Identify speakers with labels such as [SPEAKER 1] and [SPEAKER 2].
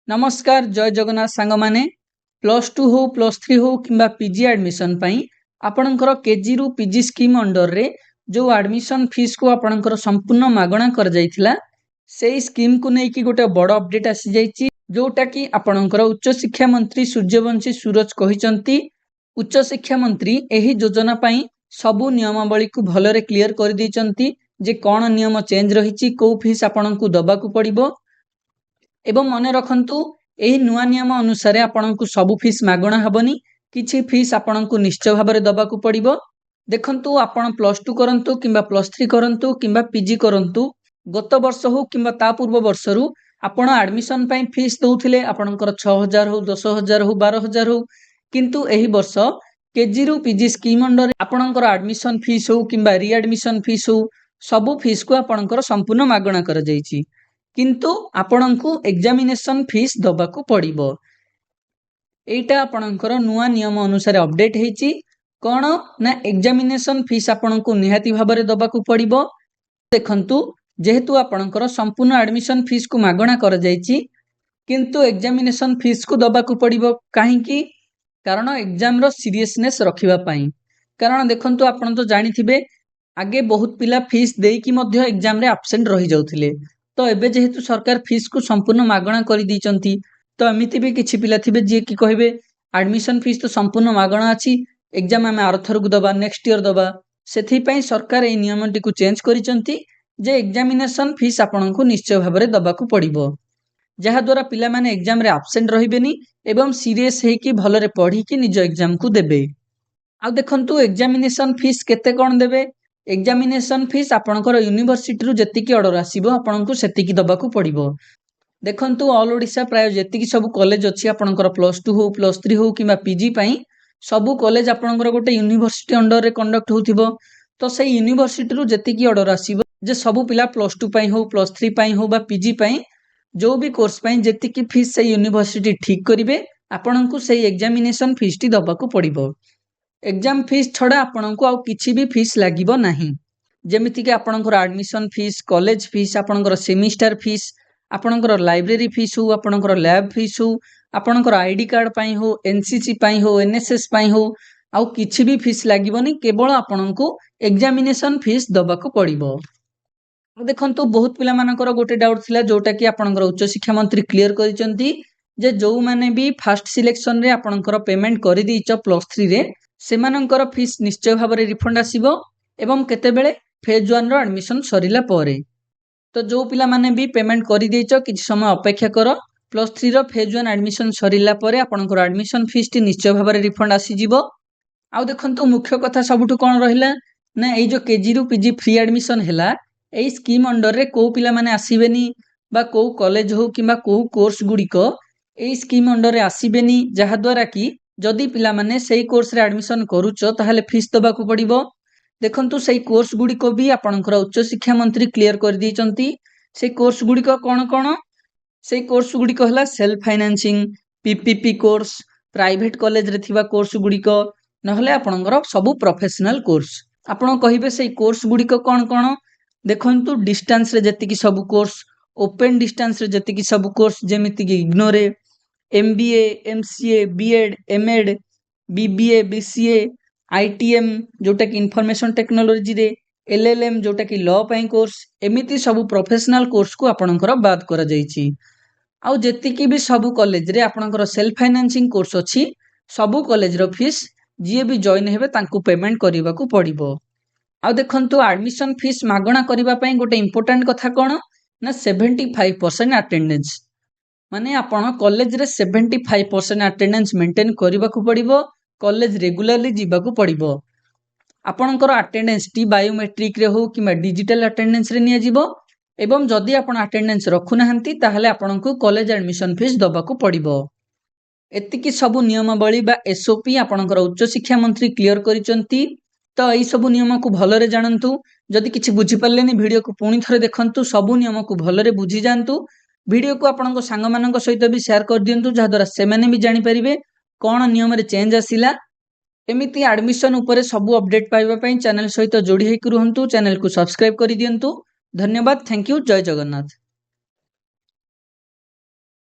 [SPEAKER 1] नमस्कार जय जगन्नाथ सांग माने प्लस टू हो प्लस थ्री हो कि पीजी एडमिशन आपणकर केजी रु पीजी स्कीम अंडर रे जो एडमिशन फीस को आपणकर संपूर्ण मागणा कर जाइथिला सेही स्कीम को नेकी गोटे बड़ अपडेट आसी जाइछि जोटा कि आपणकर उच्च शिक्षा मंत्री सूर्यवंशी सूरज कहिसंती। उच्च शिक्षा मंत्री एही योजना पई सबु नियमावली को भलरे क्लियर कर दैचंती जे कोन नियम चेंज रहिछि को फीस आपणको दबाकू पड़िबो एवं मन रखंतु एही नुआ नियम अनुसार आपणको सबु फीस मागणा हबनी किछि फीस आपणको निश्चय भाबरे दबाकू पड़िबो। देखंतु आपण प्लस टू करंतु किंबा प्लस थ्री करंतु किंबा पीजी करंतु गत वर्ष हो किंबा ता पूर्व वर्ष रु आपण एडमिशन पई फीस दउथिले आपणकर 6000 हो 10000 हो 12000 हो किंतु एही वर्ष केजी रु पीजी स्कीम अंडर आपणकर एडमिशन फीस हो किंबा रीएडमिशन फीस हो सबु फीस को आपणकर संपूर्ण मागणा कर जाइछि किंतु आपणको एग्जामिनेशन फीस दबाकू पड़िबो। एटा आपणकर नुआ नियम अनुसार अपडेट हेछि कोन ना एग्जामिनेशन फीस आपणको निहाती भाबरे दबाकू पड़िबो। देखंतु जेहेतु आपणकर संपूर्ण एडमिशन फीस को मागणा कर जाइछि किंतु एग्जामिनेशन फीस को दबाकू पड़िबो काहेकि कारण एग्जाम रो सीरियसनेस रखिबा पई। कारण देखंतु आपण तो जानिथिबे आगे बहुत पिला फीस देकी मध्य एग्जाम रे एब्सेंट रहि जाउथिले तो एबे जेहेतु सरकार फीस को संपूर्ण मागणा करि दैचंती तो एमिति भी किछि पिला थिबे जे कि कहबे एडमिशन फीस तो संपूर्ण मागणा अछि एग्जाम आमे आरथर को दबा नेक्स्ट ईयर दबा सेथि पई सरकार ए नियमटी को चेंज करिसंती जे एग्जामिनेशन फीस आपनको निश्चय भाबरे दबाकू पड़िबो जहा द्वारा पिला माने एग्जाम रे एब्सेंट रहिबेनी एवं सीरियस हे कि भलरे पढी कि निज एग्जाम को देबे। आ देखंतु एग्जामिनेशन फीस केते कोन देबे एग्जामिनेशन फीस आपणकर यूनिवर्सिटी रु जेतिकी ऑर्डर आसीबो आपणको सेतिकी दबाकू पड़िबो। देखंतु ऑल ओडिशा प्राय जेतिकी सब कॉलेज अछि आपणकर प्लस टू हो प्लस थ्री हो किंबा पीजी पई सब कॉलेज आपणकर गोटे यूनिवर्सिटी अंडर रे कंडक्ट होथिबो तो से यूनिवर्सिटी रु जेतिकी ऑर्डर आसीबो जे सब पिला प्लस टू पई हो प्लस थ्री पई हो बा पीजी पई जो भी कोर्स पई जेतिकी फीस से यूनिवर्सिटी ठीक करिवे आपणको से एग्जामिनेशन फीस टी दबाकू पड़िबो। एग्जाम फीस छड़ा आपणको आ किछि भी फीस लागिबो नाही जेमिति कि आपणकर एडमिशन फीस कॉलेज फीस आपणकर सेमिस्टर फीस आपणकर लाइब्रेरी फीस हो आपणकर लैब फीस हो आपणकर आईडी कार्ड पई हो एनसीसी पई हो एनएसएस पई हो आ किछि भी फीस लागिबोनी केवल आपणको एग्जामिनेशन फीस दबाकू पड़िबो। देखंतु बहुत पिला मानकर गोटे डाउट थिला जोटा कि आपणकर उच्च शिक्षा मंत्री क्लियर करिसंती जे जो माने भी फर्स्ट सिलेक्शन रे आपणकर पेमेंट करि दिच प्लस 3 रे सेमानंकर फीस निश्चय भाबरे रिफंड आसीबो एवं केतेबेले फेज 1 रो एडमिशन सरिला परे तो जो पिला माने भी पेमेंट करि देइछ किछि समय अपेक्षा कर प्लस 3 रो फेज 1 एडमिशन सरिला परे आपनकर एडमिशन फीस टी निश्चय भाबरे रिफंड आसी जिवो। आ देखंतु मुख्य कथा सबुठु कोन रहिला ना एई जो केजी रु पीजी फ्री एडमिशन हैला एई स्कीम अंडर रे को पिला माने आसीबेनी बा को कॉलेज हो किबा को कोर्स गुडी को एई स्कीम अंडर रे आसीबेनी जहा द्वारा कि जदि पिला माने सेही कोर्स रे एडमिशन करूचो ताहाले फीस दबाकू पड़िबो। देखंतु सेही कोर्स गुडी को भी आपनकर उच्च शिक्षा मंत्री क्लियर कर दैचंती से कोर्स गुडी को कोन कोन से कोर्स गुडी को हला self financing PPP course private college रे थिबा कोर्स गुडी को नहले आपनकर सबु प्रोफेशनल कोर्स आपण कहिबे सेही कोर्स गुडी को कोन देखंतु डिस्टेंस रे जेतिकी सब कोर्स ओपन डिस्टेंस रे जेतिकी सब कोर्स जेमिति कि इग्नोरे MBA MCA BEd MEd BBA BCA ITM जोटा कि इन्फॉर्मेशन टेक्नोलॉजी रे एलएलएम जोटा कि लॉ पई कोर्स एमिति सब प्रोफेशनल कोर्स को आपणकर बात करा जाईची। आ जेतिकी भी सब कॉलेज रे आपणकर सेल्फ फाइनेंसिंग कोर्स अछि सब कॉलेज रो फीस जे भी जॉइन हेबे तांको पेमेंट करिबा को पड़िबो। आ देखंतु एडमिशन फीस मागणा करिबा पई गोटे इंपोर्टेंट कथा कोन ना 75% अटेंडेंस माने आपण कॉलेज रे 75% अटेंडेंस मेंटेन करिबा को पड़िबो कॉलेज रेगुलरली जीवा को पड़िबो। आपणकर अटेंडेंस टी बायोमेट्रिक रे हो कि डिजिटल अटेंडेंस रे निया जीवो एवं जदि आपण अटेंडेंस रखु नाहंती ताहाले आपणको कॉलेज एडमिशन फीस दबा को पड़िबो। एतिकी सब नियमावली बा एसओपी आपणकर उच्च शिक्षा मंत्री क्लियर करिसंती तो एई सब नियम को भलरे जानंतु जदि किछि बुझी पल्लेनी वीडियो को पुणी थरे देखंतु सब नियम को भलरे बुझी जानतु वीडियो को आपणको सांग मानक सहित भी शेयर कर दियंतु जहा द्वारा से माने भी जानि परिबे कोन नियम रे चेंज आसिला एमिति एडमिशन उपरे सब अपडेट पाइबा पई चैनल सहित जोड़ी हेकु रहंतु चैनल को सब्सक्राइब करि दियंतु। धन्यवाद थैंक यू जय जगन्नाथ।